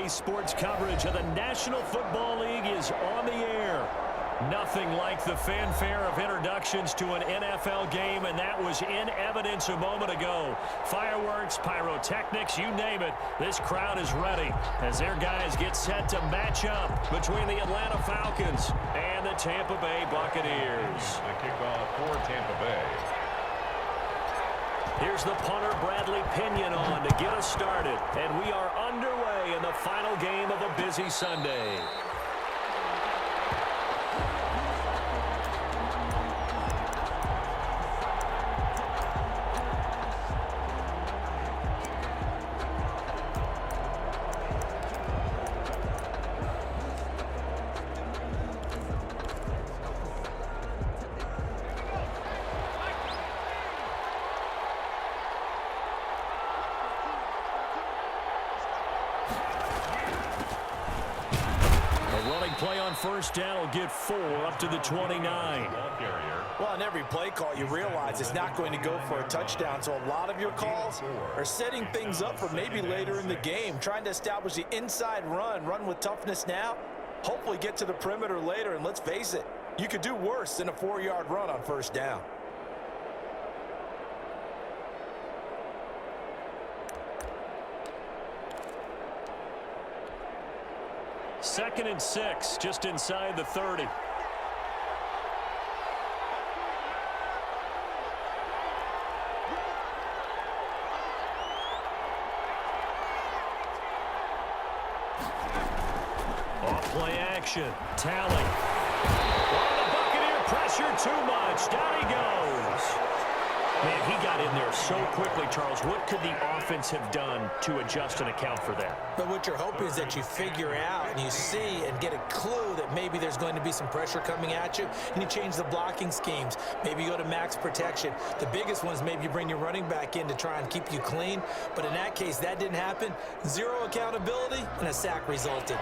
Today's sports coverage of the National Football League is on the air. Nothing like the fanfare of introductions to an NFL game, and that was in evidence a moment ago. Fireworks, pyrotechnics, you name it, this crowd is ready as their guys get set to match up between the Atlanta Falcons and the Tampa Bay Buccaneers. The kickoff for Tampa Bay. Here's the punter, Bradley Pinion, on to get us started, and we are underway in the final game of a busy Sunday. Play on first down will get 4 up to the 29. Well, on every play call, you realize it's not going to go for a touchdown, so a lot of your calls are setting things up for maybe later in the game, trying to establish the inside run with toughness now, hopefully get to the perimeter later, and let's face it, you could do worse than a 4-yard run on first down. Second and 6, just inside the 30. Off play action. Tally. Oh, the Buccaneer pressure too much. Down he goes. Man, he got in there so quickly, Charles. What could the offense have done to adjust and account for that? But what you're hoping is that you figure out and you see and get a clue that maybe there's going to be some pressure coming at you, and you change the blocking schemes. Maybe you go to max protection. The biggest one is maybe you bring your running back in to try and keep you clean. But in that case, that didn't happen. Zero accountability, and a sack resulted.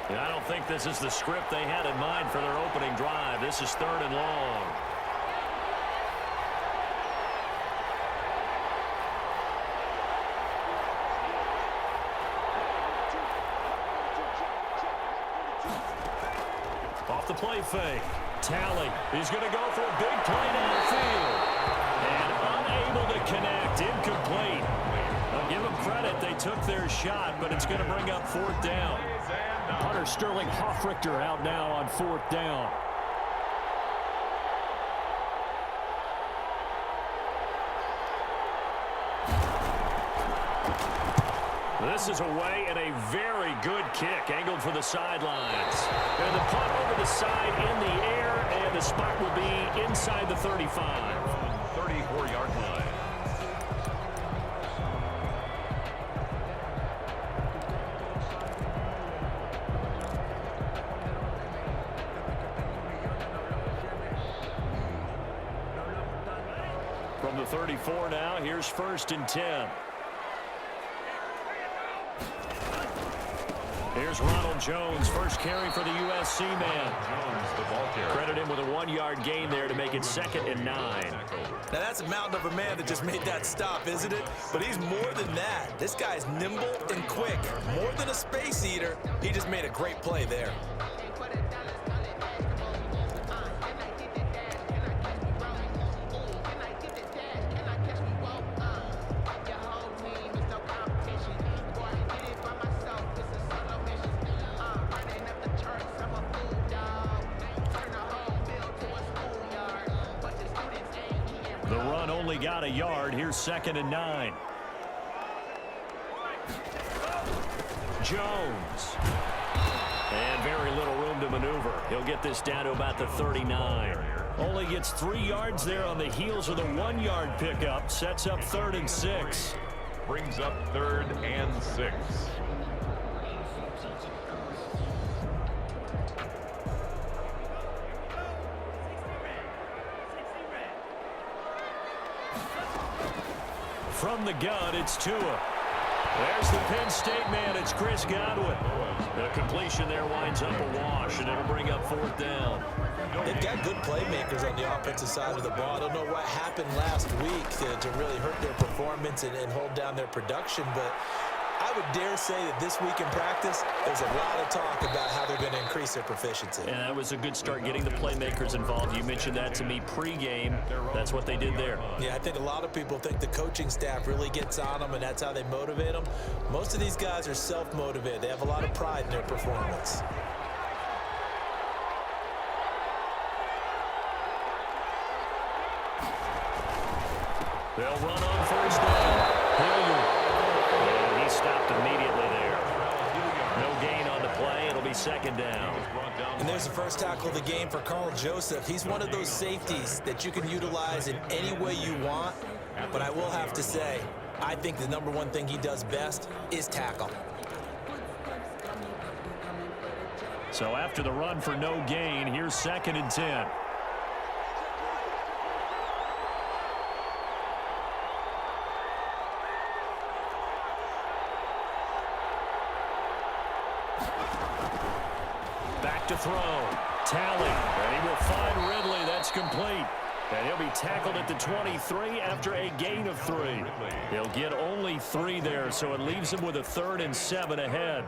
And I don't think this is the script they had in mind for their opening drive. This is 3rd and long. Off the play fake. Tally. He's going to go for a big play downfield. And unable to connect. Incomplete. I'll give them credit. They took their shot, but it's going to bring up 4th down. Hunter Sterling Hoffrichter out now on 4th down. This is away and a very good kick, angled for the sidelines. And the punt over the side in the air, and the spot will be inside the 35. 34-yard line. From the 34 now, here's 1st and 10. Here's Ronald Jones, first carry for the USC man. Jones, the ball carrier. Credit him with a 1-yard gain there to make it 2nd and 9. Now, that's a mountain of a man that just made that stop, isn't it? But he's more than that. This guy's nimble and quick. More than a space eater, he just made a great play there. The run only got a yard. Here's 2nd and 9. Jones. And very little room to maneuver. He'll get this down to about the 39. Only gets 3 yards there on the heels of the 1-yard pickup. Sets up 3rd and 6. Brings up 3rd and 6. From the gun, it's Tua. There's the Penn State man. It's Chris Godwin. The completion there winds up a wash, and it'll bring up 4th down. They've got good playmakers on the offensive side of the ball. I don't know what happened last week to really hurt their performance and hold down their production, but I would dare say that this week in practice, there's a lot of talk about how they're going to increase their proficiency. And that was a good start, getting the playmakers involved. You mentioned that to me pregame. That's what they did there. Yeah, I think a lot of people think the coaching staff really gets on them, and that's how they motivate them. Most of these guys are self-motivated. They have a lot of pride in their performance. They'll run on first down. Hilliard. And he stopped immediately there. No gain on the play. It'll be second down. And there's the first tackle of the game for Carl Joseph. He's one of those safeties that you can utilize in any way you want. But I will have to say, I think the number one thing he does best is tackle. So after the run for no gain, here's 2nd and 10. Back to throw. Tally. And he will find Ridley. That's complete. And he'll be tackled at the 23 after a gain of 3. He'll get only 3 there, so it leaves him with a 3rd and 7 ahead.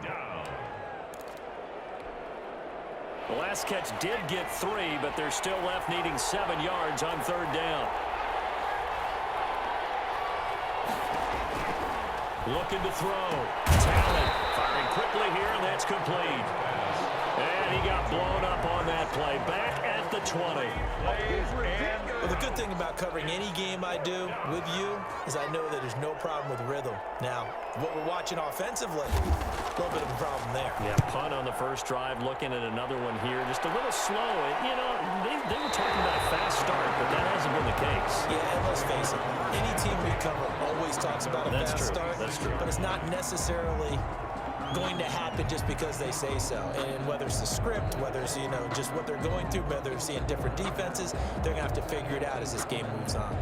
The last catch did get 3, but they're still left needing 7 yards on 3rd down. Looking to throw. Tally firing quickly here, and that's complete. And he got blown up on that play. Back at the 20. Well, the good thing about covering any game I do with you is I know that there's no problem with rhythm. Now, what we're watching offensively, a little bit of a problem there. Yeah, punt on the first drive, looking at another one here. Just a little slow. You know, they were talking about a fast start, but that hasn't been the case. Yeah, and let's face it, any team we cover always talks about a fast start. That's true. But it's not necessarily going to happen just because they say so. And whether it's the script, whether it's, you know, just what they're going through, whether they're seeing different defenses, they're going to have to figure it out as this game moves on.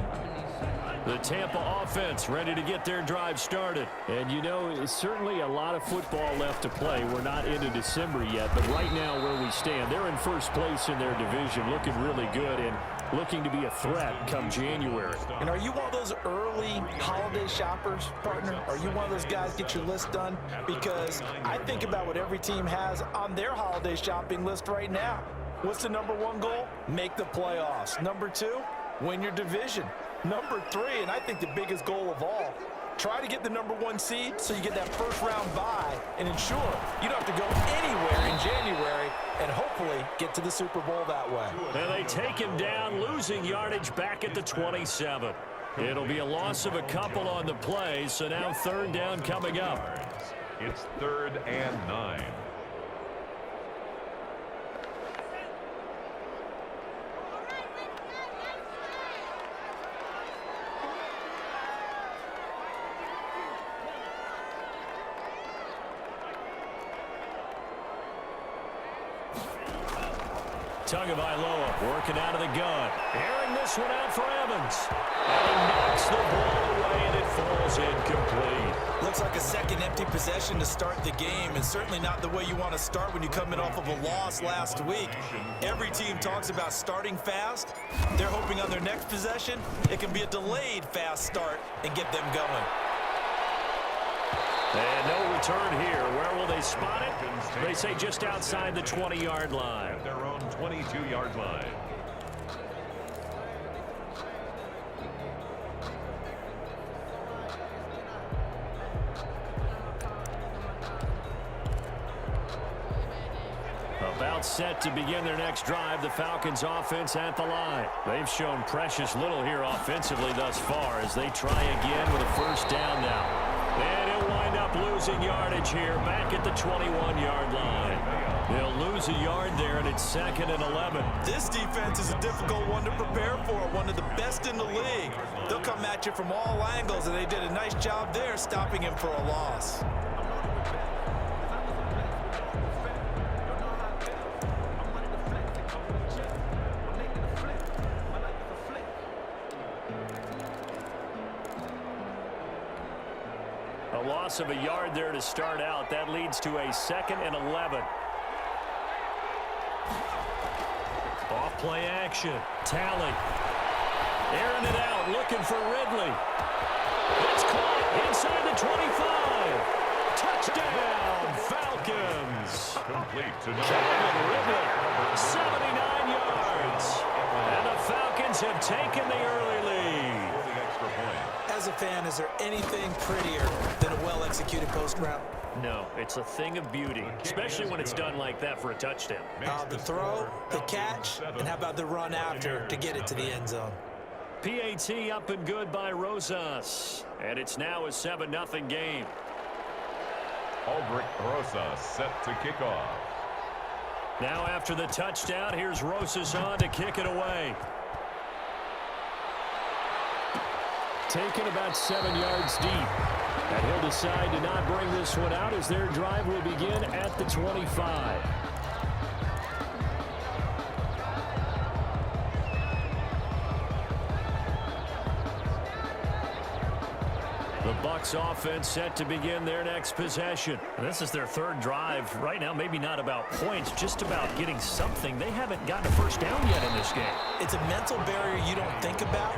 The Tampa offense ready to get their drive started. And, you know, it's certainly a lot of football left to play. We're not into December yet, but right now where we stand, they're in first place in their division, looking really good and looking to be a threat come January. And are you one of those early holiday shoppers, partner? Are you one of those guys get your list done? Because I think about what every team has on their holiday shopping list right now. What's the number 1 goal? Make the playoffs. Number 2, win your division. Number 3, and I think the biggest goal of all, try to get the number 1 seed so you get that first round bye and ensure you don't have to go anywhere in January and hopefully get to the Super Bowl that way. And they take him down, losing yardage back at the 27. It'll be a loss of a couple on the play, so now 3rd down coming up. It's 3rd and 9. Tagovailoa working out of the gun. Airing this one out for Evans. And he knocks the ball away, and it falls incomplete. Looks like a second empty possession to start the game, and certainly not the way you want to start when you come in off of a loss last week. Every team talks about starting fast. They're hoping on their next possession, it can be a delayed fast start and get them going. And no return here. Where will they spot it? They say just outside the 20-yard line. At their own 22-yard line. About set to begin their next drive, the Falcons offense at the line. They've shown precious little here offensively thus far as they try again with a first down now. And he'll wind up losing yardage here back at the 21-yard line. They'll lose a yard there, and it's 2nd and 11. This defense is a difficult one to prepare for, one of the best in the league. They'll come at you from all angles, and they did a nice job there stopping him for a loss. A loss of a yard there to start out. That leads to a 2nd and 11. Off play action. Tally. Airing it out, looking for Ridley. It's caught inside the 25. Touchdown, Falcons. Complete to Calvin Ridley, 79 yards. And the Falcons have taken the early lead. for the extra point. As a fan, is there anything prettier than a well-executed post route? No, it's a thing of beauty, especially when it's done like that for a touchdown. The throw, the catch, and how about the run after to get it to the end zone? PAT up and good by Rosas. And it's now a 7-0 game. Aldrich Rosas set to kick off. Now after the touchdown, here's Rosas on to kick it away. Taken about 7 yards deep. And he'll decide to not bring this one out as their drive will begin at the 25. The Bucs offense set to begin their next possession. This is their third drive. Right now, maybe not about points, just about getting something. They haven't gotten a first down yet in this game. It's a mental barrier you don't think about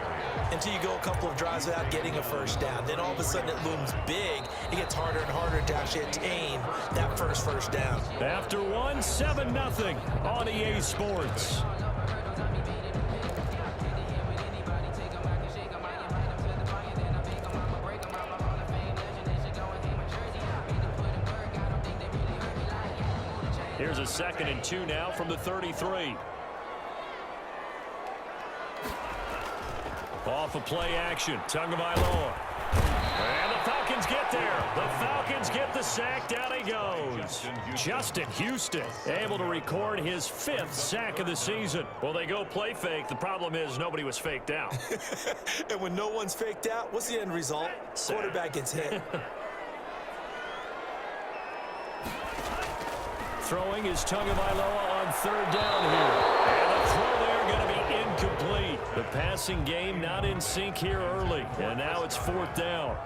until you go a couple of drives without getting a first down. Then all of a sudden it looms big. It gets harder and harder to actually attain that first down. After one, 7-0 on EA Sports. Here's a 2nd and 2 now from the 33. Off of play action, Tagovailoa. And the Falcons get there. The Falcons get the sack. Down he goes. Justin Houston able to record his 5th sack of the season. Well, they go play fake. The problem is nobody was faked out. And when no one's faked out, what's the end result? Quarterback gets hit. Throwing is Tagovailoa on 3rd down here. And the throw there going to be incomplete. The passing game not in sync here early. And now it's 4th down.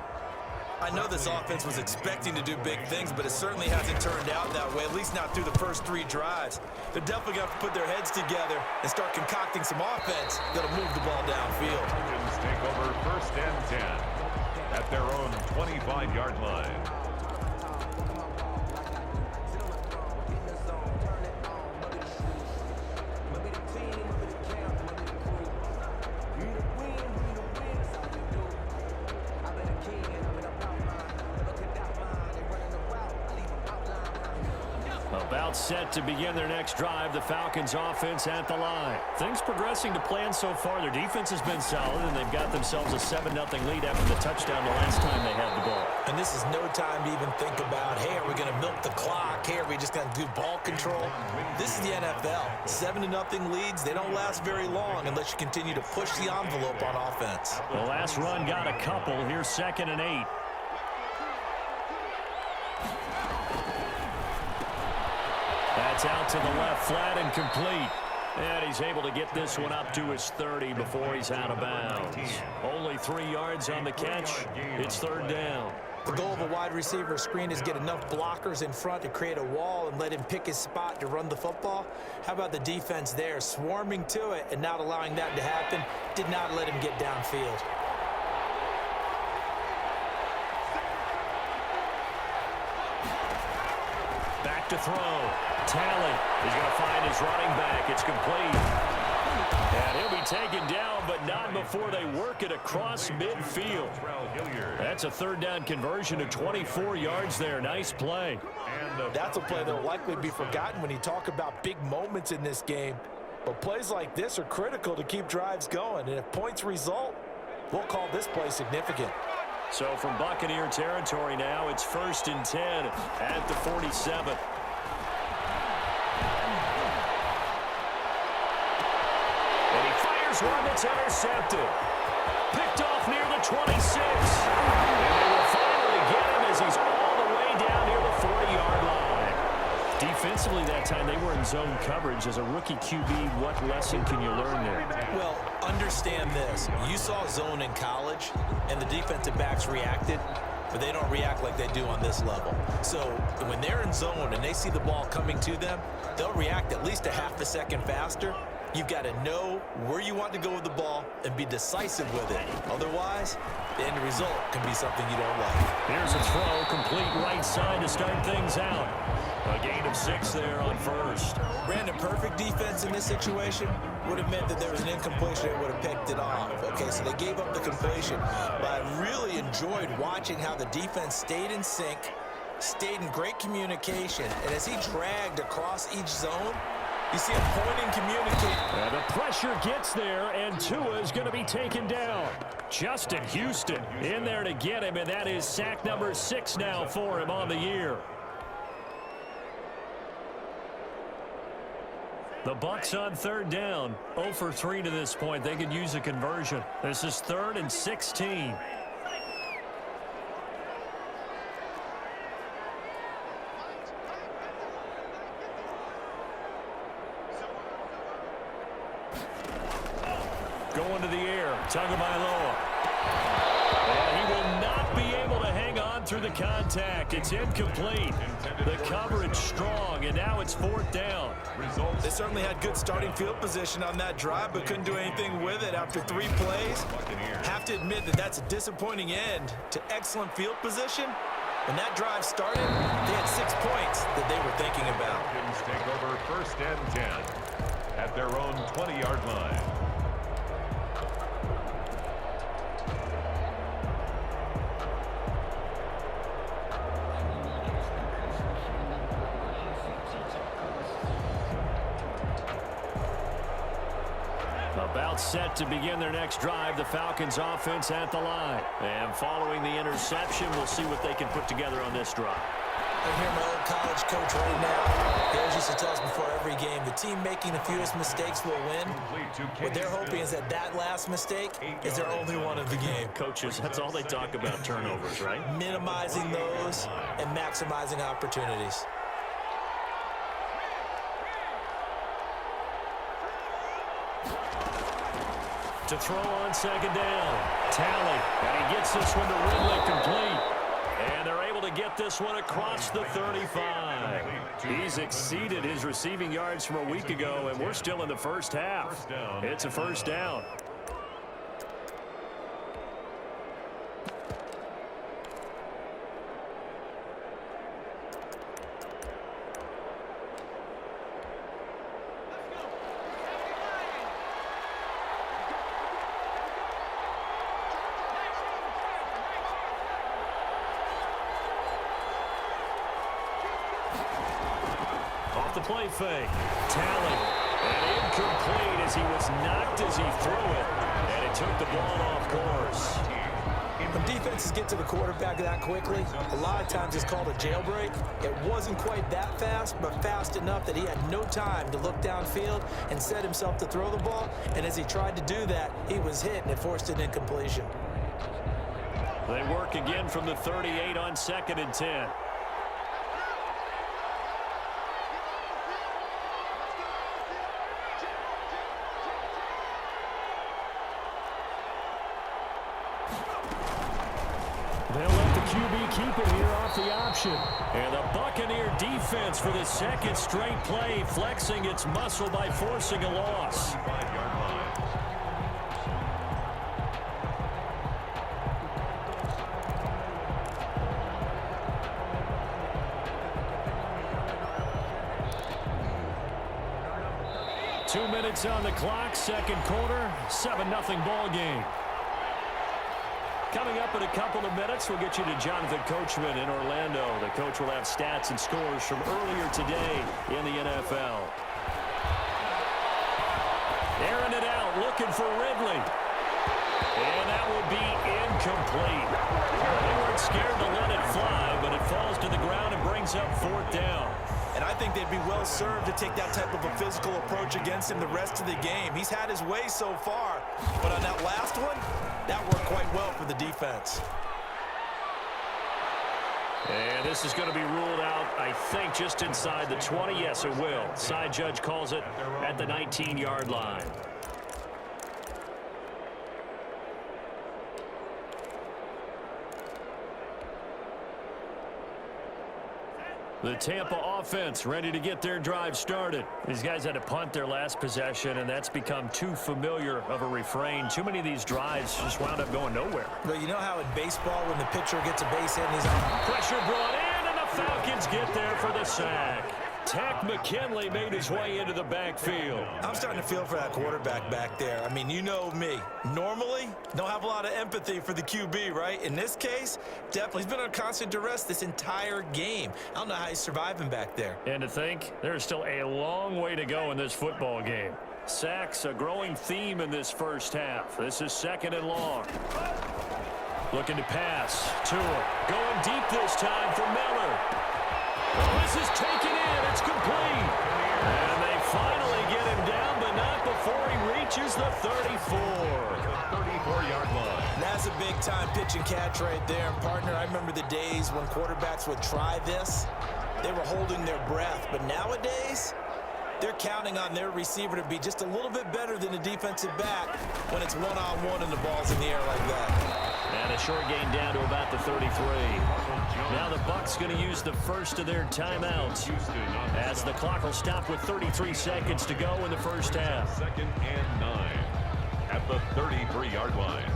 I know this offense was expecting to do big things, but it certainly hasn't turned out that way, at least not through the first 3 drives. They're definitely going to have to put their heads together and start concocting some offense that'll move the ball downfield. Falcons take over 1st and 10 at their own 25-yard line. About set to begin their next drive, the Falcons offense at the line. Things progressing to plan so far. Their defense has been solid, and they've got themselves a 7-0 lead after the touchdown the last time they had the ball. And this is no time to even think about, hey, are we going to milk the clock? Hey, are we just going to do ball control? This is the NFL. 7-0 leads, they don't last very long unless you continue to push the envelope on offense. The last run got a couple. Here's 2nd and 8. That's out to the left, flat and complete. And he's able to get this one up to his 30 before he's out of bounds. Only 3 yards on the catch. It's 3rd down. The goal of a wide receiver screen is get enough blockers in front to create a wall and let him pick his spot to run the football. How about the defense there, swarming to it and not allowing that to happen? Did not let him get downfield. Back to throw. Talley is going to find his running back. It's complete. And he'll be taken down, but not before they work it across midfield. That's a 3rd down conversion of 24 yards there. Nice play. That's a play that will likely be forgotten when you talk about big moments in this game. But plays like this are critical to keep drives going. And if points result, we'll call this play significant. So from Buccaneer territory now, it's 1st and 10 at the 47. And he fires one that's intercepted. Picked off near the 26. And they will finally get him as he's all the way down near the 40-yard line. Defensively that time, they were in zone coverage. As a rookie QB, what lesson can you learn there? Well, understand this. You saw zone in college, and the defensive backs reacted, but they don't react like they do on this level. So when they're in zone and they see the ball coming to them, they'll react at least a half a second faster. You've got to know where you want to go with the ball and be decisive with it. Otherwise, the end result can be something you don't like. Here's a throw, complete right side to start things out. A gain of 6 there on first. Brandon, perfect defense in this situation would have meant that there was an incompletion that would have picked it off. Okay, so they gave up the completion. But I really enjoyed watching how the defense stayed in sync, stayed in great communication, and as he dragged across each zone, you see him pointing, communicating. And the pressure gets there, and Tua is going to be taken down. Justin Houston in there to get him, and that is sack number 6 now for him on the year. The Bucs on 3rd down, 0 for 3 to this point. They could use a conversion. This is 3rd and 16. Going to the air, Tagovailoa. And he will not be able to hang on through the contact. It's incomplete. The coverage strong, and now it's 4th down. They certainly had good starting field position on that drive, but couldn't do anything with it after 3 plays. Have to admit that that's a disappointing end to excellent field position. When that drive started, they had 6 points that they were thinking about. Falcons take over 1st and 10 at their own 20-yard line. About set to begin their next drive, the Falcons offense at the line. And following the interception, we'll see what they can put together on this drive. I hear my old college coach right now. He always used to tell us before every game, the team making the fewest mistakes will win. What they're hoping is that last mistake is their only one of the game. Coaches, that's all they talk about, turnovers, right? Minimizing those and maximizing opportunities. To throw on 2nd down. Talley, and he gets this one to Ridley complete. And they're able to get this one across the 35. He's exceeded his receiving yards from a week ago, and we're still in the first half. It's a 1st down. The play fake. Talley. And incomplete as he was knocked as he threw it. And it took the ball off course. When defenses get to the quarterback that quickly, a lot of times it's called a jailbreak. It wasn't quite that fast, but fast enough that he had no time to look downfield and set himself to throw the ball. And as he tried to do that, he was hit and it forced an incompletion. They work again from the 38 on 2nd and 10. They'll let the QB keep it here off the option. And the Buccaneer defense for the 2nd straight play, flexing its muscle by forcing a loss. 5-yard line. Two minutes on the clock, 2nd quarter, 7-0 ball game. Coming up in a couple of minutes, we'll get you to Jonathan Coachman in Orlando. The coach will have stats and scores from earlier today in the NFL. Airing it out, looking for Ridley. And that will be incomplete. They weren't scared to let it fly, but it falls to the ground and brings up 4th down. And I think they'd be well served to take that type of a physical approach against him the rest of the game. He's had his way so far, but on that last one, that worked quite well for the defense. And this is going to be ruled out, I think, just inside the 20. Yes, it will. Side judge calls it at the 19-yard line. The Tampa offense ready to get their drive started. These guys had to punt their last possession, and that's become too familiar of a refrain. Too many of these drives just wound up going nowhere. But you know how in baseball when the pitcher gets a base hit and he's on... Pressure brought in, and the Falcons get there for the sack. Tack McKinley made his way into the backfield. I'm starting to feel for that quarterback back there. I mean, you know me. Normally, don't have a lot of empathy for the QB, right? In this case, definitely. He's been on constant duress this entire game. I don't know how he's surviving back there. And to think, there's still a long way to go in this football game. Sacks, a growing theme in this first half. This is 2nd and long. Looking to pass. Tua going deep this time for Miller. Well, this is taken in. It's complete. And they finally get him down, but not before he reaches the 34. The 34-yard line. That's a big-time pitch and catch right there. And, partner, I remember the days when quarterbacks would try this. They were holding their breath. But nowadays, they're counting on their receiver to be just a little bit better than the defensive back when it's one-on-one and the ball's in the air like that. And a short gain down to about the 33. Now the Bucs going to use the first of their timeouts as the clock will stop with 33 seconds to go in the first half. 2nd and 9 at the 33-yard line.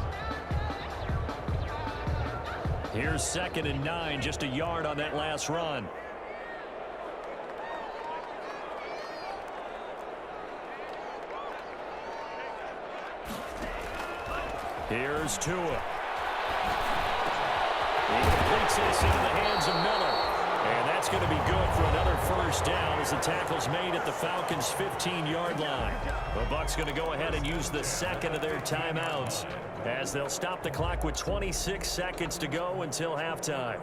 Here's 2nd and 9, just a yard on that last run. Here's Tua. He completes this into the hands of Miller. And that's going to be good for another first down as the tackle's made at the Falcons' 15-yard line. The Bucs going to go ahead and use the second of their timeouts as they'll stop the clock with 26 seconds to go until halftime.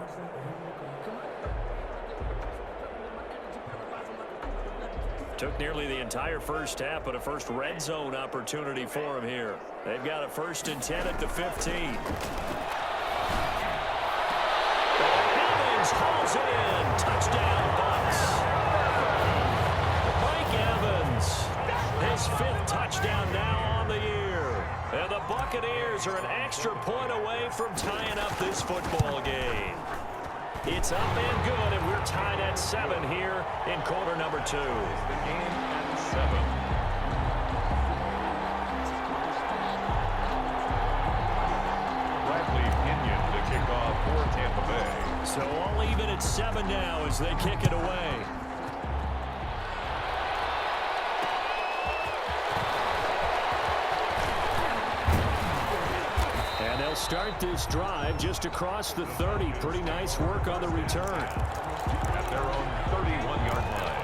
Took nearly the entire first half, but a first red zone opportunity for him here. They've got a 1st and 10 at the 15. Hauls it in. Touchdown, Bucs. Mike Evans, his 5th touchdown now on the year. And the Buccaneers are an extra point away from tying up this football game. It's up and good, and we're tied at 7 here in quarter number 2. The game at 7. For Tampa Bay. So all even at 7 now as they kick it away. And they'll start this drive just across the 30. Pretty nice work on the return. At their own 31-yard line.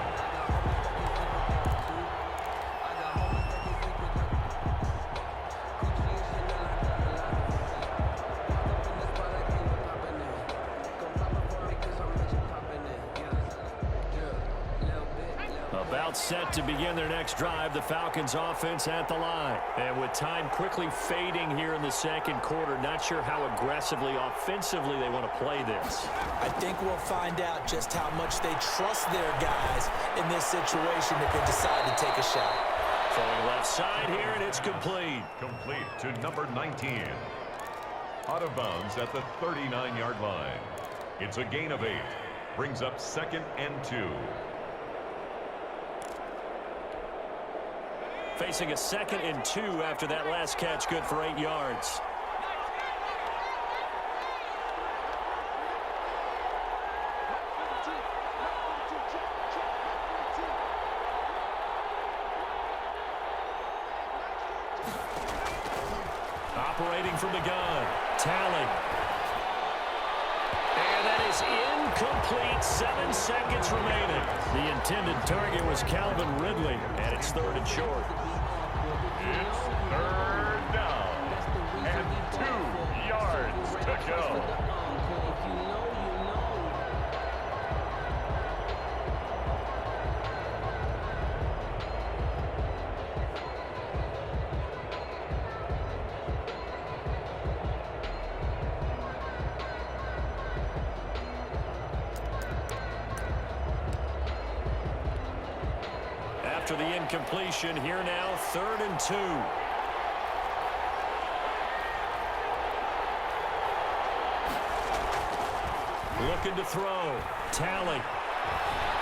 Set to begin their next drive, the Falcons offense at the line. And with time quickly fading here in the second quarter, not sure how aggressively, offensively they want to play this. I think we'll find out just how much they trust their guys in this situation if they decide to take a shot. Throwing left side here, and it's complete. Complete to number 19. Out of bounds at the 39-yard line. It's a gain of 8. Brings up 2nd and 2. Facing a 2nd and 2 after that last catch, good for 8 yards. Operating from the gun, Talley. And that is incomplete. 7 seconds remaining. The intended target was Calvin Ridley, and it's 3rd and short. It's 3rd down and 2 yards to go. After the incompletion, here now, 3rd and 2. Looking to throw. Talley.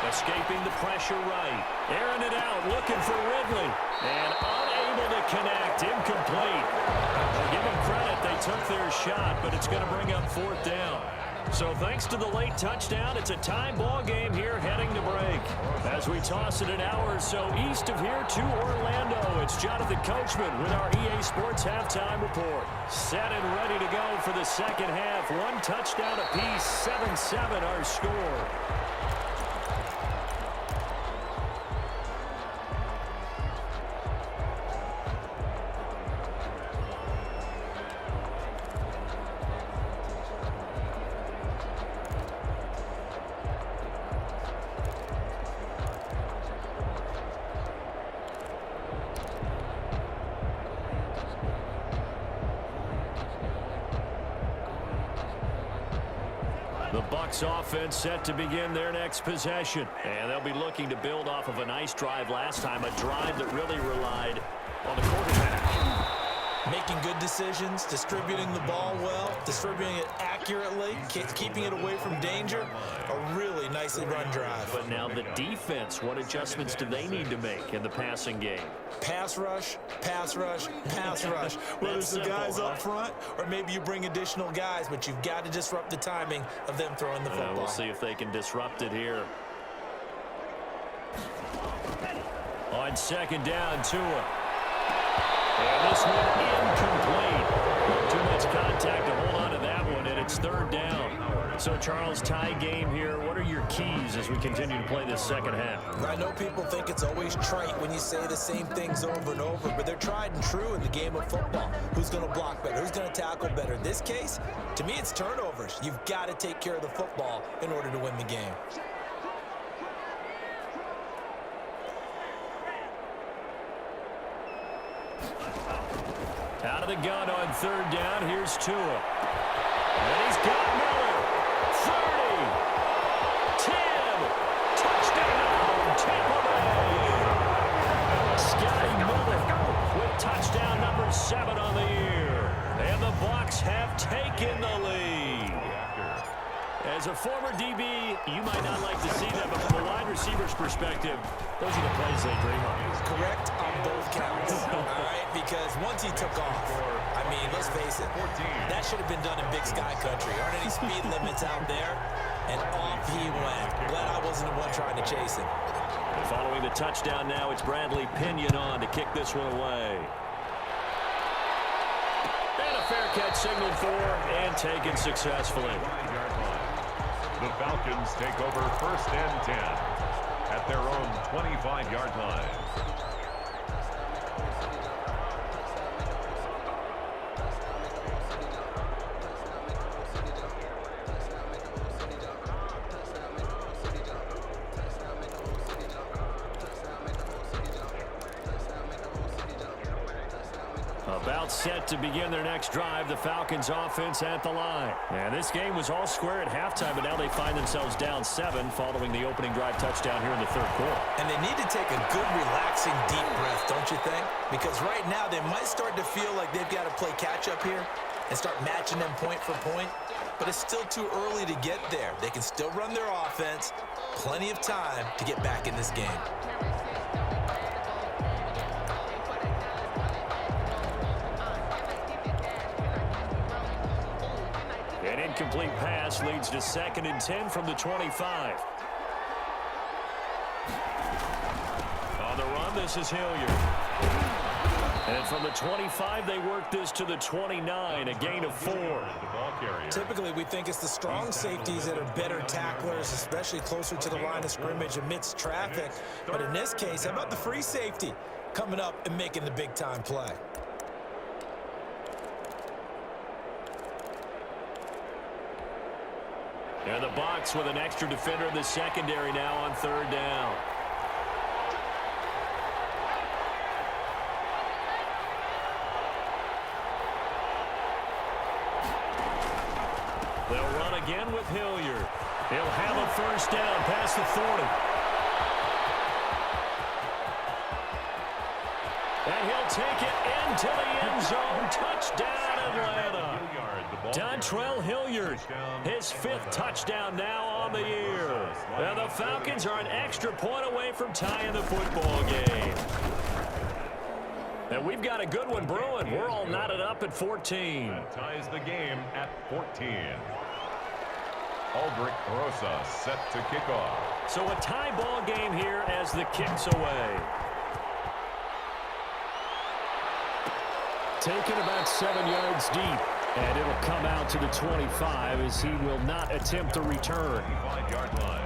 Escaping the pressure right. Airing it out, looking for Ridley. And unable to connect. Incomplete. I'll give them credit. They took their shot, but it's going to bring up 4th down. So thanks to the late touchdown, it's a tie ball game here heading to break. As we toss it an hour or so east of here to Orlando, it's Jonathan Coachman with our EA Sports Halftime Report. Set and ready to go for the second half. 1 touchdown apiece, 7-7 our score. The Bucs offense set to begin their next possession. And they'll be looking to build off of a nice drive last time, a drive that really relied on the quarterback. Making good decisions, distributing the ball well, distributing it accurately, keeping it away from danger. A really nicely run drive. But now the defense, what adjustments do they need to make in the passing game? Pass rush, pass rush, pass rush. Whether it's the guys up front or maybe you bring additional guys, but you've got to disrupt the timing of them throwing the football. We'll see if they can disrupt it here. On 2nd down, Tua. And this one incomplete. Too much contact to hold on to that one, and it's 3rd down. So, Charles, tie game here. What are your keys as we continue to play this second half? I know people think it's always trite when you say the same things over and over, but they're tried and true in the game of football. Who's going to block better? Who's going to tackle better? In this case, to me, it's turnovers. You've got to take care of the football in order to win the game. Out of the gun on 3rd down. Here's Tua. And he's got Miller. 30. 10. Touchdown. Tampa Bay. Scotty Miller with touchdown number 7 on the year. And the Bucs have taken the lead. As a former DB, you might not like to see that, but from a wide receiver's perspective, those are the plays they dream of. Correct on both counts, all right? Because once he took off, I mean, let's face it, that should have been done in Big Sky Country. Aren't any speed limits out there? And off he went. Glad I wasn't the one trying to chase him. And following the touchdown now, it's Bradley Pinion on to kick this one away. And a fair catch signaled for and taken successfully. The Falcons take over 1st and 10 at their own 25-yard line. About set to begin their next drive, the Falcons offense at the line. And this game was all square at halftime, but now they find themselves down 7 following the opening drive touchdown here in the 3rd quarter. And they need to take a good, relaxing, deep breath, don't you think? Because right now they might start to feel like they've got to play catch-up here and start matching them point for point. But it's still too early to get there. They can still run their offense. Plenty of time to get back in this game. An incomplete pass leads to 2nd and 10 from the 25. On the run, this is Hilliard. And from the 25, they work this to the 29, a gain of 4. Typically, we think it's the strong safeties that are better tacklers, especially closer to the line of scrimmage amidst traffic. But in this case, how about the free safety coming up and making the big-time play? And the Bucs with an extra defender in the secondary now on 3rd down. They'll run again with Hilliard. He'll have a 1st down past the 40. And he'll take it into the end zone. Touchdown, Atlanta. Dontrell Hilliard, his 5th touchdown now on the year. And the Falcons are an extra point away from tying the football game. And we've got a good one brewing. We're all knotted up at 14. That ties the game at 14. Aldrich Rosa set to kick off. So a tie ball game here as the kick's away. Taken about 7 yards deep. And it'll come out to the 25 as he will not attempt a return. 25-yard line.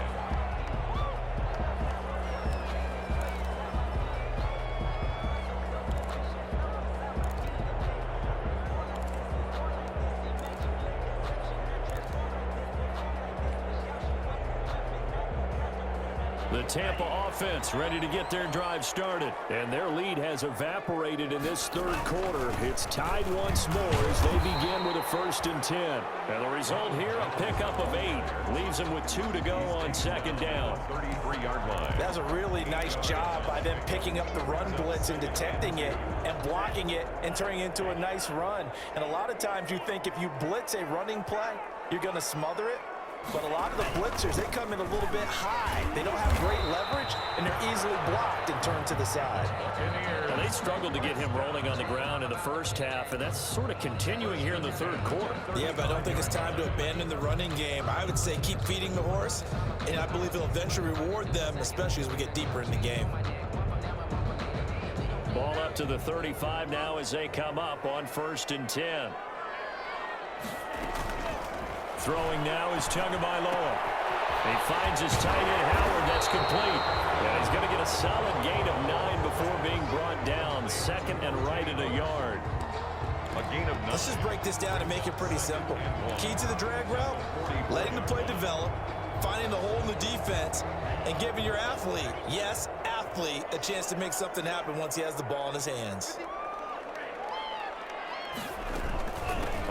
The Tampa offense ready to get their drive started. And their lead has evaporated in this 3rd quarter. It's tied once more as they begin with a 1st and 10. And the result here, a pickup of 8. Leaves them with 2 to go on 2nd down. 33-yard line. That's a really nice job by them picking up the run blitz and detecting it and blocking it and turning it into a nice run. And a lot of times you think if you blitz a running play, you're going to smother it. But a lot of the blitzers, they come in a little bit high. They don't have great leverage, and they're easily blocked and turned to the side. And they struggled to get him rolling on the ground in the 1st half, and that's sort of continuing here in the 3rd quarter. Yeah, but I don't think it's time to abandon the running game. I would say keep feeding the horse, and I believe it'll eventually reward them, especially as we get deeper in the game. Ball up to the 35 now as they come up on 1st and 10. Throwing now is Tagovailoa. He finds his tight end, Howard. That's complete. And he's going to get a solid gain of 9 before being brought down. 2nd and right at a yard. A gain of 9. Let's just break this down and make it pretty simple. Key to the drag route, letting the play develop, finding the hole in the defense, and giving your athlete, yes, athlete, a chance to make something happen once he has the ball in his hands.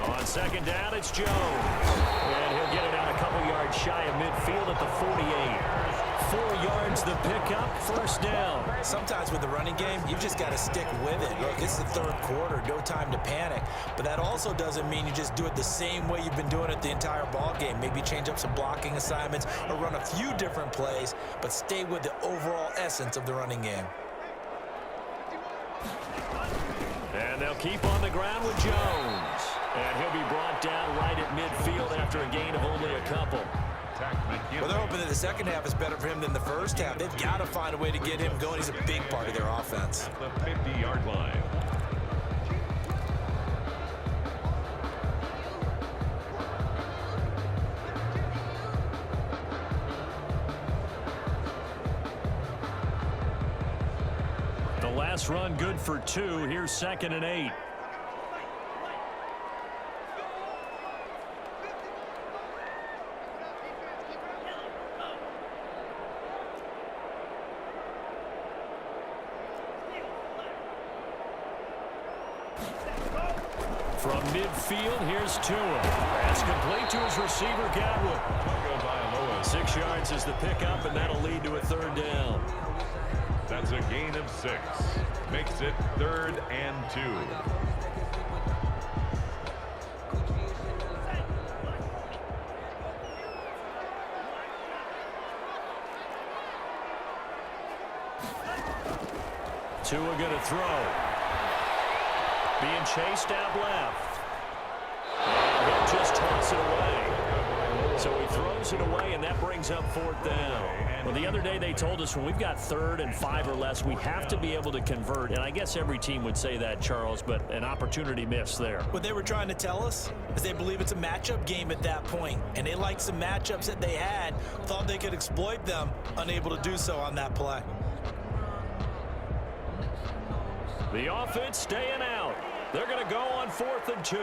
On 2nd down, it's Jones. And he'll get it out a couple yards shy of midfield at the 48. 4 yards the pickup, 1st down. Sometimes with the running game, you just got to stick with it. Look, it's the 3rd quarter, no time to panic. But that also doesn't mean you just do it the same way you've been doing it the entire ball game. Maybe change up some blocking assignments or run a few different plays, but stay with the overall essence of the running game. And they'll keep on the ground with Jones. And he'll be brought down right at midfield after a gain of only a couple. Well, they're hoping that the 2nd half is better for him than the 1st half. They've got to find a way to get him going. He's a big part of their offense. The 50-yard line. The last run good for 2. Here's 2nd and 8. From midfield, here's Tua. That's complete to his receiver, Godwin. 6 yards is the pickup, and that'll lead to a 3rd down. That's a gain of 6. Makes it 3rd and 2. Tua going to throw. Being chased out left. And he'll just toss it away. So he throws it away, and that brings up 4th down. Well, the other day they told us when we've got 3rd and 5 or less, we have to be able to convert. And I guess every team would say that, Charles, but an opportunity missed there. What they were trying to tell us is they believe it's a matchup game at that point. And they liked some matchups that they had, thought they could exploit them, unable to do so on that play. The offense staying out. They're going to go on 4th and 2.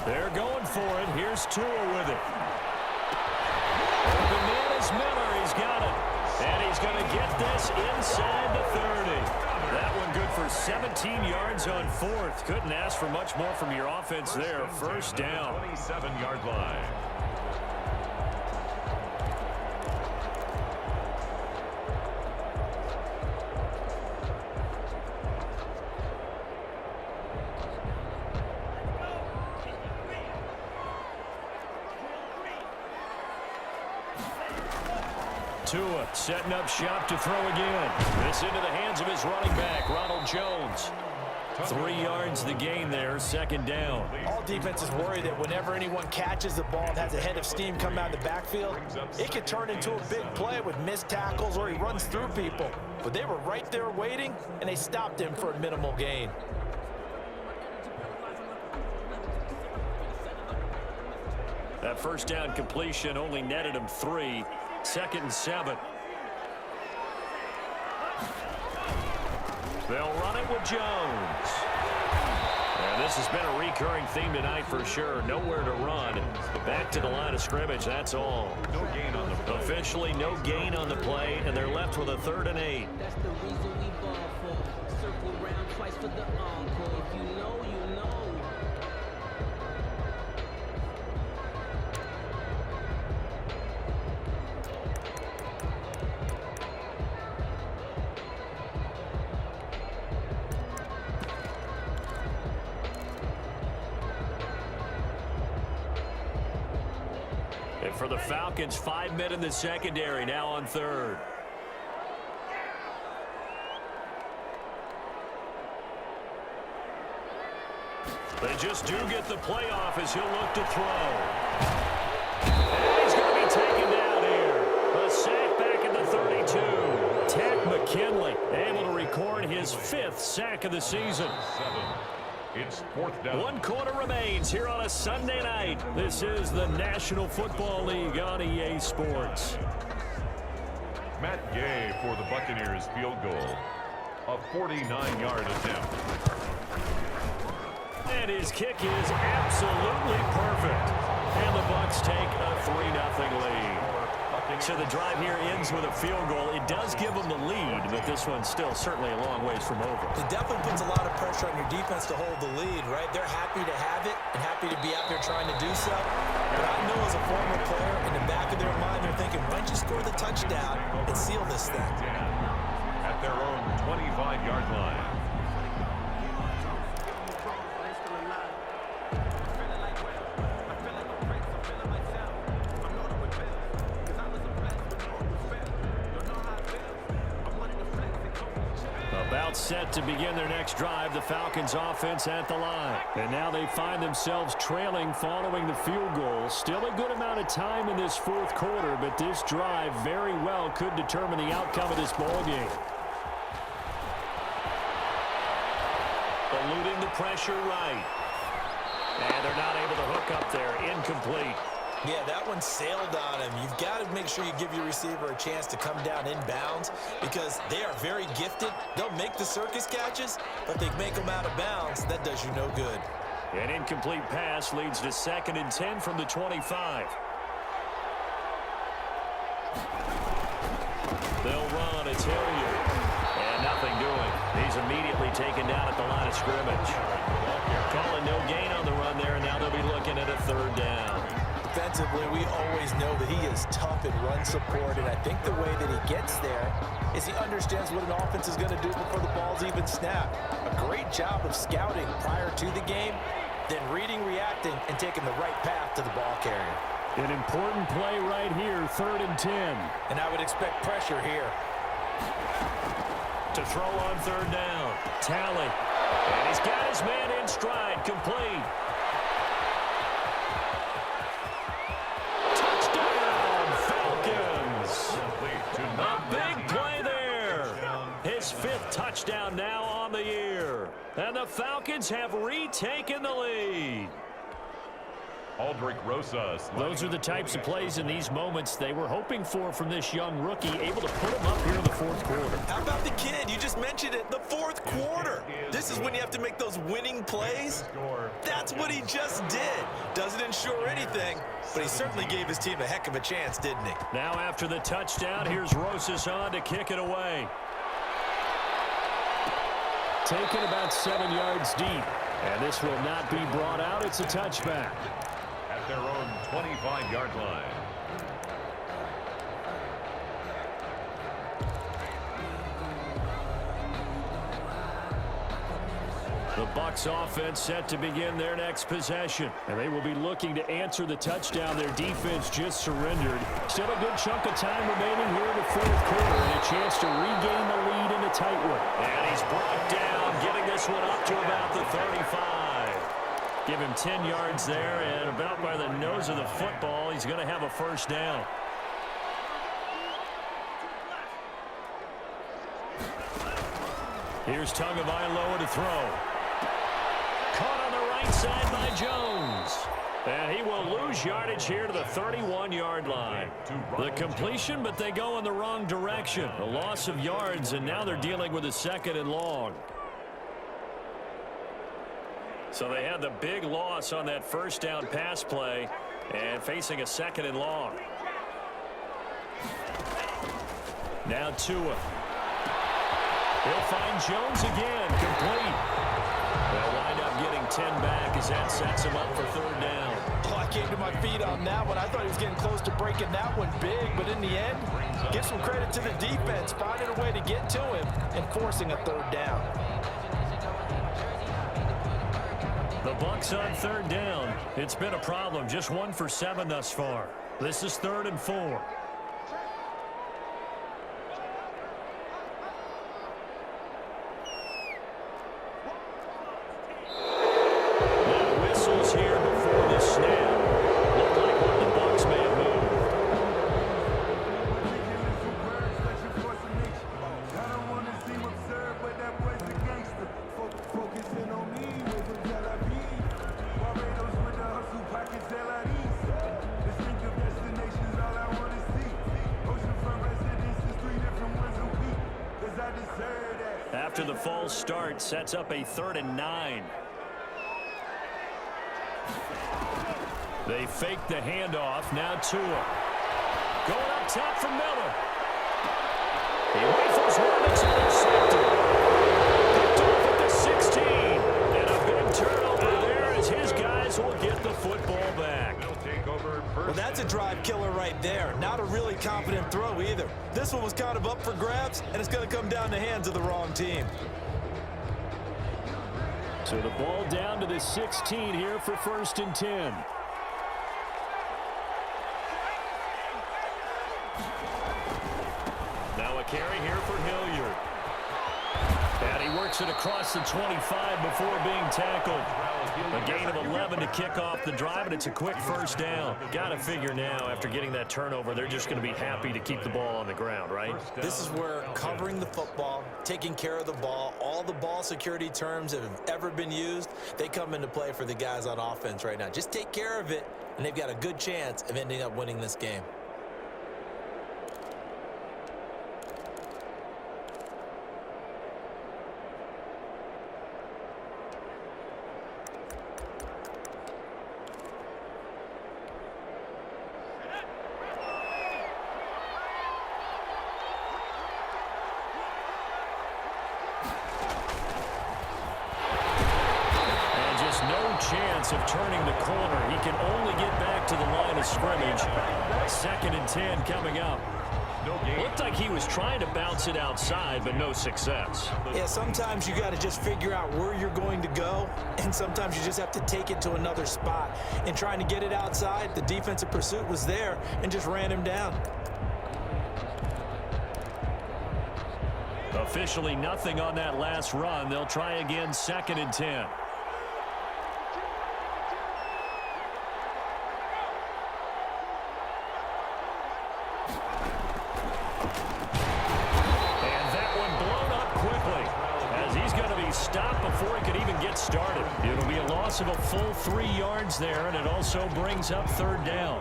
They're going for it. Here's Tua with it. Bananas Miller, he's got it. And he's going to get this inside the 30. That one good for 17 yards on fourth. Couldn't ask for much more from your offense there. First down. 27-yard line. Tua setting up shop to throw again. This into the hands of his running back, Ronald Jones. 3 yards the gain there, second down. All defenses worry that whenever anyone catches the ball and has a head of steam come out of the backfield, it could turn into a big play with missed tackles or he runs through people. But they were right there waiting, and they stopped him for a minimal gain. That first down completion only netted him 3. Second and 7. They'll run it with Jones. And this has been a recurring theme tonight for sure. Nowhere to run. Back to the line of scrimmage, that's all. No gain on the play. Officially no gain on the play, and they're left with a 3rd and 8. That's the reason we ball for. Circle round twice for the encore. If you know, you know. And for the Falcons, 5 men in the secondary, now on 3rd. They just do get the play off as he'll look to throw. And he's going to be taken down here. A sack back at the 32. Tack McKinley able to record his 5th sack of the season. 7. It's 4th down. 1 quarter remains here on a Sunday night. This is the National Football League on EA Sports. Matt Gay for the Buccaneers field goal. A 49-yard attempt. And his kick is absolutely perfect. And the Bucs take a 3-0 lead. So the drive here ends with a field goal. It does give them the lead, but this one's still certainly a long ways from over. It definitely puts a lot of pressure on your defense to hold the lead, right? They're happy to have it and happy to be out there trying to do so. But I know as a former player, in the back of their mind, they're thinking, why don't you score the touchdown and seal this thing? At their own 25-yard line. About set to begin their next drive, the Falcons offense at the line. And now they find themselves trailing following the field goal. Still a good amount of time in this 4th quarter, but this drive very well could determine the outcome of this ball game. Eluding the pressure right. And they're not able to hook up there. Incomplete. Yeah, that one sailed on him. You've got to make sure you give your receiver a chance to come down inbounds because they are very gifted. They'll make the circus catches, but they make them out of bounds. That does you no good. An incomplete pass leads to 2nd and 10 from the 25. They'll run. It's Hilliard. And nothing doing. He's immediately taken down at the line of scrimmage. Calling no gain on the run there, and now they'll be looking at a 3rd down. Defensively, we always know that he is tough in run support, and I think the way that he gets there is he understands what an offense is going to do before the ball's even snapped. A great job of scouting prior to the game, then reading, reacting, and taking the right path to the ball carrier. An important play right here, 3rd and 10. And I would expect pressure here. To throw on 3rd down. Talley. And he's got his man in stride, complete. His 5th touchdown now on the year. And the Falcons have retaken the lead. Aldrich Rosas. Those are the types of plays in these moments they were hoping for from this young rookie, able to put him up here in the fourth quarter. How about the kid? You just mentioned it, the fourth quarter. This is when you have to make those winning plays. That's what he just did. Doesn't ensure anything, but he certainly gave his team a heck of a chance, didn't he? Now after the touchdown, here's Rosas on to kick it away. Taken about 7 yards deep, and this will not be brought out. It's a touchback. At their own 25-yard line. The Bucs offense set to begin their next possession, and they will be looking to answer the touchdown their defense just surrendered. Still a good chunk of time remaining here in the fourth quarter, and a chance to regain the lead in a tight one. And he's brought down, getting this one up to about the 35. Give him 10 yards there, and about by the nose of the football, he's going to have a first down. Here's Tagovailoa to throw. Caught on the right side by Jones. And he will lose yardage here to the 31-yard line. The completion, but they go in the wrong direction. A loss of yards, and now they're dealing with a second and long. So they had the big loss on that first down pass play and facing a second and long. Now Tua. He'll find Jones again, complete. They'll wind up getting 10 back as that sets him up for third down. Oh, I came to my feet on that one. I thought he was getting close to breaking that one big, but in the end, give some credit to the defense, finding a way to get to him and forcing a third down. The Bucs on third down. It's been a problem, just 1 for 7 thus far. This is 3rd and 4. After the false start, sets up a 3rd and 9. They fake the handoff. Now Tua. Going up top for Miller. He rifles one. It's intercepted. Picked off at the 16. And a big turnover there as his guys will get the football back. Well, that's a drive killer right there. Not a really confident throw either. This one was kind of up for grabs, and it's going to come down the hands of the wrong team. So the ball down to the 16 here for 1st and 10. Now a carry here for Hilliard. And he works it across the 25 before being tackled. A gain of 11 to kick off the drive, and it's a quick first down. Got to figure now, after getting that turnover, they're just going to be happy to keep the ball on the ground, right? This is where covering the football, taking care of the ball, all the ball security terms that have ever been used, they come into play for the guys on offense right now. Just take care of it, and they've got a good chance of ending up winning this game. Of turning the corner. He can only get back to the line of scrimmage. 2nd and 10 coming up. Looked like he was trying to bounce it outside, but no success. Yeah, sometimes you got to just figure out where you're going to go, and sometimes you just have to take it to another spot. And trying to get it outside, the defensive pursuit was there and just ran him down. Officially nothing on that last run. They'll try again, 2nd and 10. He's going to be he's stopped before he could even get started. It'll be a loss of a full 3 yards there, and it also brings up third down.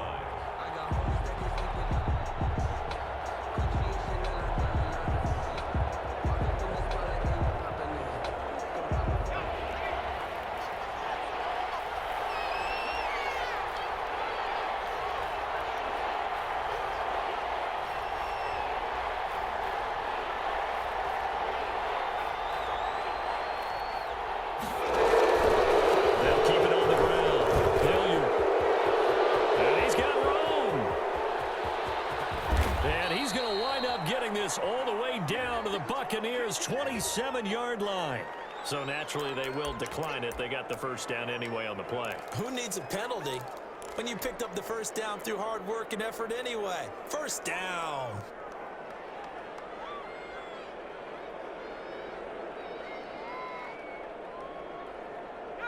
All the way down to the Buccaneers' 27-yard line. So naturally they will decline it. They got the first down anyway on the play. Who needs a penalty when you picked up the first down through hard work and effort anyway? First down.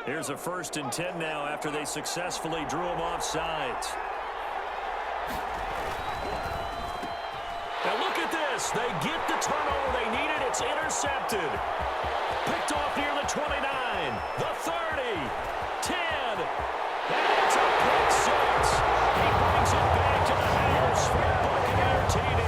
Here's a 1st and 10 now after they successfully drew him off sides. Now look at this. They get the turnover they needed. It's intercepted. Picked off near the 29, the 30, 10. And it's a pick six. He brings it back to the house for a Buccaneer TD.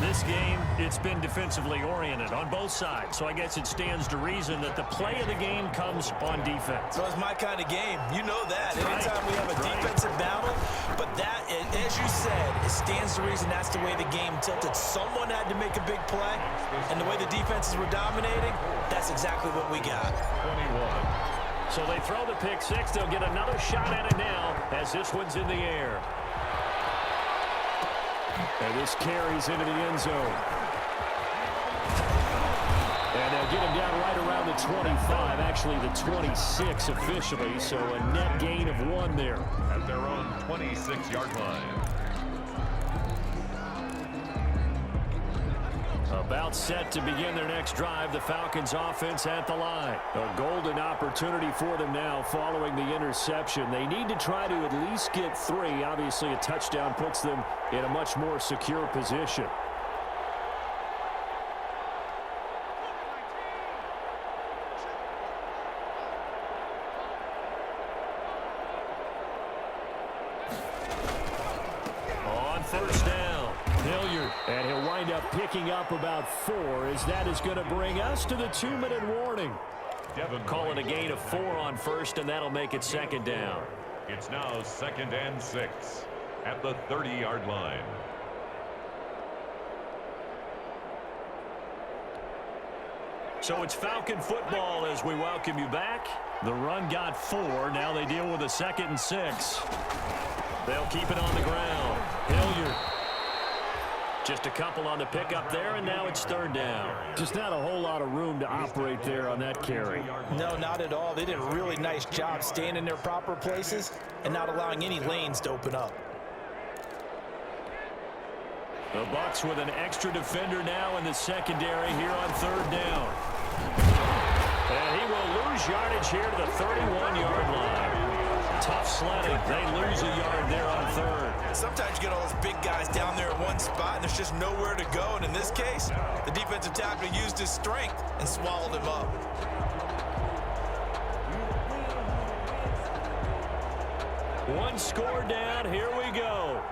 This game, it's been defensively oriented on both sides, so I guess it stands to reason that the play of the game comes on defense. So it's my kind of game. You know that. Anytime we have a defensive battle, but that, as you said, it stands to reason that's the way the game tilted. Someone had to make a big play, and the way the defenses were dominating, that's exactly what we got. 21. So they throw the pick six. They'll get another shot at it now as this one's in the air. And this carries into the end zone. And they'll get him down right around the 25, actually the 26 officially, so a net gain of 1 there. At their own 26-yard line. About set to begin their next drive, the Falcons offense at the line. A golden opportunity for them now following the interception. They need to try to at least get 3. Obviously, a touchdown puts them in a much more secure position. On first down, Hilliard, and he'll wind up picking up about 4 as that is going to bring us to the 2-minute warning. Call it a gain of 4 on first, and that'll make it second down. It's now 2nd and 6 at the 30-yard line. So it's Falcon football as we welcome you back. The run got 4. Now they deal with a 2nd and 6. They'll keep it on the ground. Hilliard. Just a couple on the pickup there, and now it's third down. Just not a whole lot of room to operate there on that carry. No, not at all. They did a really nice job staying in their proper places and not allowing any lanes to open up. The Bucs with an extra defender now in the secondary here on third down. And he will lose yardage here to the 31-yard line. Tough sledding. They lose a yard there on third. Sometimes you get all those big guys down there in one spot, and there's just nowhere to go. And in this case, the defensive tackle used his strength and swallowed him up. One score down. Here we go.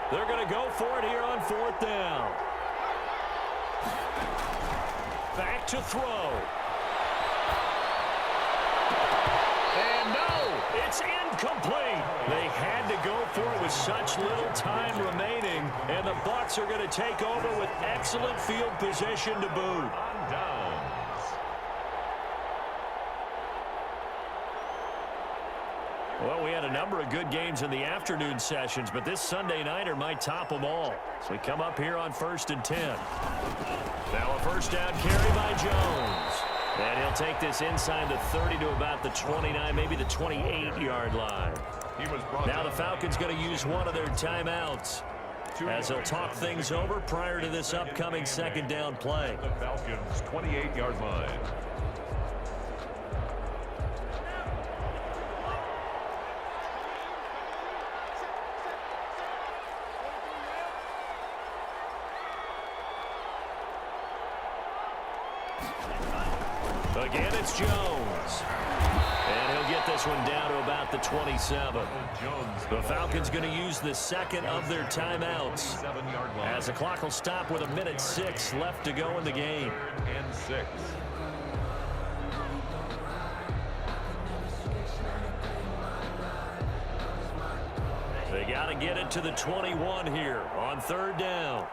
They're going to go for it here on 4th down. Back to throw. And no, it's incomplete. They had to go for it with such little time remaining, and the Bucs are going to take over with excellent field position to boot. On downs. Well, we had a number of good games in the afternoon sessions, but this Sunday nighter might top them all. So we come up here on 1st and 10. Now a first down carry by Jones. And he'll take this inside the 30 to about the 29, maybe the 28-yard line. Now the Falcons going to use one of their timeouts as they'll talk things over prior to this upcoming second down play. The Falcons' 28-yard line. Again, it's Jones. And he'll get this one down to about the 27. The Falcons going to use the second of their timeouts, as the clock will stop with 1:06 left to go in the game. And 6. They got to get it to the 21 here on third down.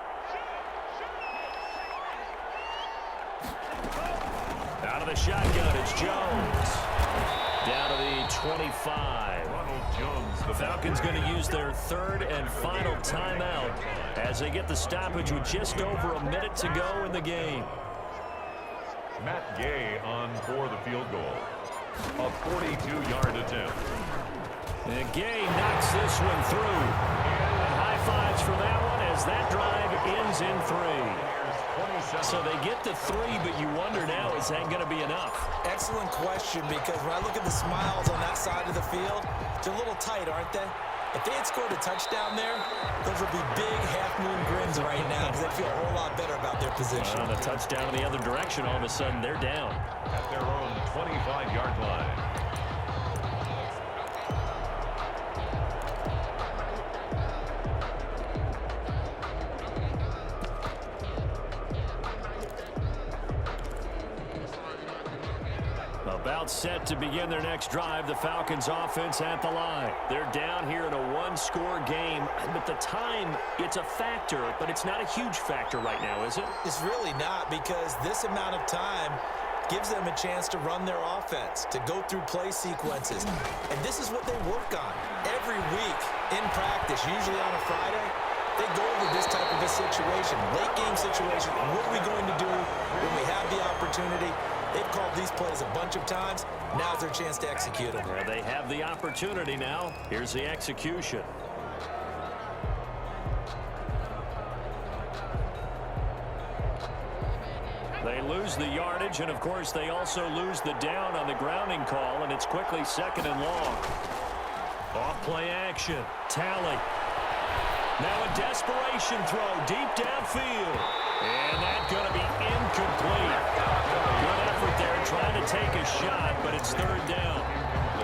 Out of the shotgun, it's Jones. Down to the 25. The Falcons going to use their third and final timeout as they get the stoppage with just over a minute to go in the game. Matt Gay on for the field goal. A 42-yard attempt. And Gay knocks this one through. And high fives for that one as that drive ends in 3. So they get to 3, but you wonder now, is that going to be enough? Excellent question, because when I look at the smiles on that side of the field, they're a little tight, aren't they? If they had scored a touchdown there, those would be big half-moon grins right now because they feel a whole lot better about their position. On a touchdown in the other direction, all of a sudden they're down. At their own 25-yard line. About set to begin their next drive, the Falcons offense at the line. They're down here in a one-score game, but the time, it's a factor, but it's not a huge factor right now, is it? It's really not, because this amount of time gives them a chance to run their offense, to go through play sequences. And this is what they work on every week in practice, usually on a Friday. They go over this type of a situation, late game situation. What are we going to do when we have the opportunity? They've called these plays a bunch of times. Now's their chance to execute them. Well, they have the opportunity now. Here's the execution. They lose the yardage, and of course they also lose the down on the grounding call, and it's quickly second and long. Off play action. Tally. Now a desperation throw deep downfield. And that's going to be incomplete. Good effort there trying to take a shot, but it's third down.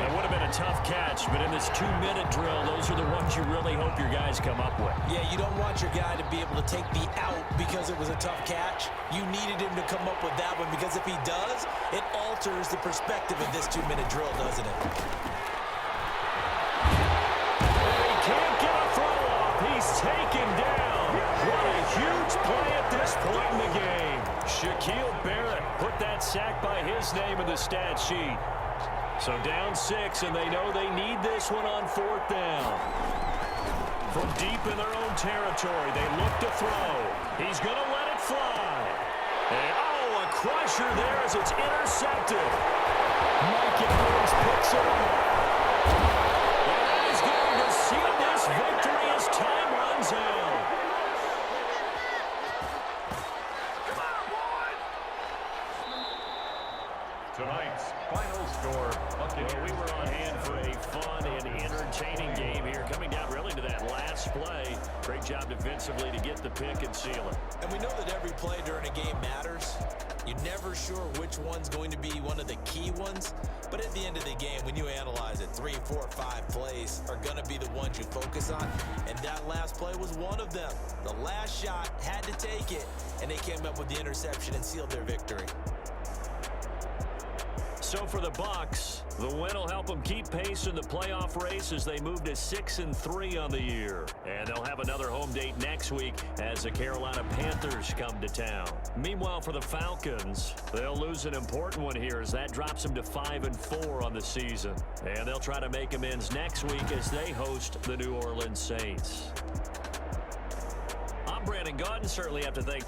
It would have been a tough catch, but in this 2-minute drill, those are the ones you really hope your guys come up with. Yeah, you don't want your guy to be able to take the out because it was a tough catch. You needed him to come up with that one, because if he does, it alters the perspective of this 2-minute drill, doesn't it? He can't get a throw off. He's taken down. What a huge play at this point in the game. Shaquille Barrett put that sack by his name in the stat sheet. So down 6, and they know they need this one on fourth down. From deep in their own territory, they look to throw. He's going to let it fly. And, oh, a crusher there as it's intercepted. Mike Evans picks it up. And that is going to seal this victory as time runs out. Tonight's final score. Well, we were on hand for a fun and entertaining game here, coming down really to that last play. Great job defensively to get the pick and seal it. And we know that every play during a game matters. You're never sure which one's going to be one of the key ones. But at the end of the game, when you analyze it, 3, 4, 5 plays are going to be the ones you focus on. And that last play was one of them. The last shot had to take it, and they came up with the interception and sealed their victory. So for the Bucs, the win will help them keep pace in the playoff race as they move to 6-3 on the year. And they'll have another home date next week as the Carolina Panthers come to town. Meanwhile, for the Falcons, they'll lose an important one here as that drops them to 5-4 on the season. And they'll try to make amends next week as they host the New Orleans Saints. I'm Brandon Gaudin. Certainly have to thank